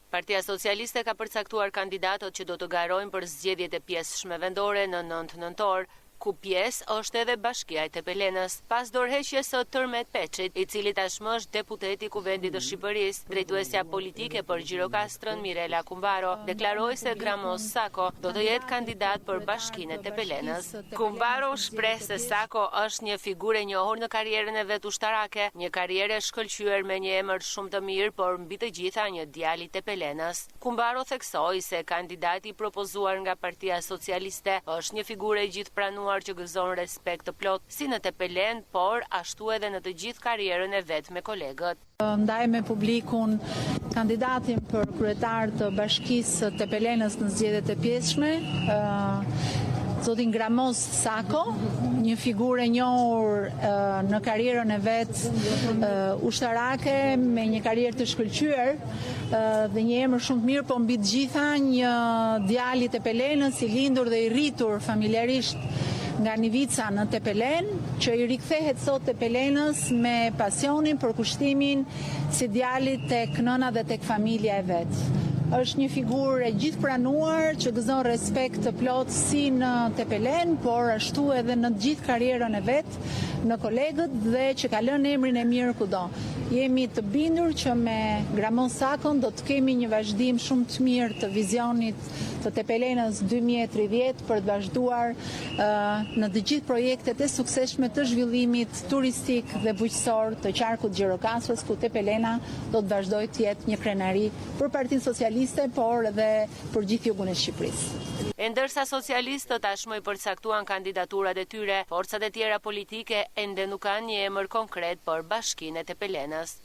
Partia Socialiste ka përcaktuar kandidatët që do të garojnë për zgjedhjet e pjesëshme vendore në 9 nëntor, ku pjesë është edhe Bashkia e Tepelenës, pas dorëheqjes së Tërmet Peçit, i cili tashmë është deputeti i Kuvendit të Shqipërisë. Drejtuesja politike për Gjirokastrën, Mirela Kumbaro, deklaroi se Gramos Sako do të jetë kandidat për Bashkinë e Tepelenës. Kumbaro shpreh se Sako është një figurë e njohur në karrierën e vet ushtarake, një karrierë e shkëlqyer me një emër shumë të mirë, por mbi të gjitha një djalë i Tepelenës. Kumbaro theksoi se kandidati i propozuar nga Partia Socialiste është një figurë e gjithëpranuar që gëzon respekt të plot si në Tepelen, por ashtu edhe në të gjithë karrierën e vet me kolegët. Ndaj me publikun kandidatin për kryetar të Bashkisë Tepelenës në zgjedhjet e pjesshme, zotin Gramos Sako, një figurë e njohur në karrierën e vet ushtarake, me një karrierë të shkëlqyer dhe një emër shumë të mirë, por mbi të gjitha një djalë i Tepelenës, i lindur dhe i rritur familjarisht nga Nivica në Tepelen, që i rikthehet sot Tepelenës me pasionin për kushtimin si djalit tek nëna dhe tek familja e vet. Është një figurë e gjithëpranuar që gëzon respekt të plot si në Tepelen, por ashtu edhe në gjithë karrierën e vet, në kolegët dhe që ka lënë emrin e mirë kudo. Jemi të bindur që me Gramon Sakon do të kemi një vazhdim shumë të mirë të vizionit të Tepelenës 2030 për të vazhduar në të gjithë projektet e suksesshme të zhvillimit turistik dhe bujqësor të qarkut Gjirokastrës, ku Tepelena do të vazhdojë të jetë një krenari për Partinë Socialiste, por edhe për gjithë jugun e Shqipërisë. E ndërsa socialistët tashmë i përcaktuan kandidaturat e tyre, forcat e tjera politike ende nuk kanë një emër konkret për Bashkinë e Tepelenës.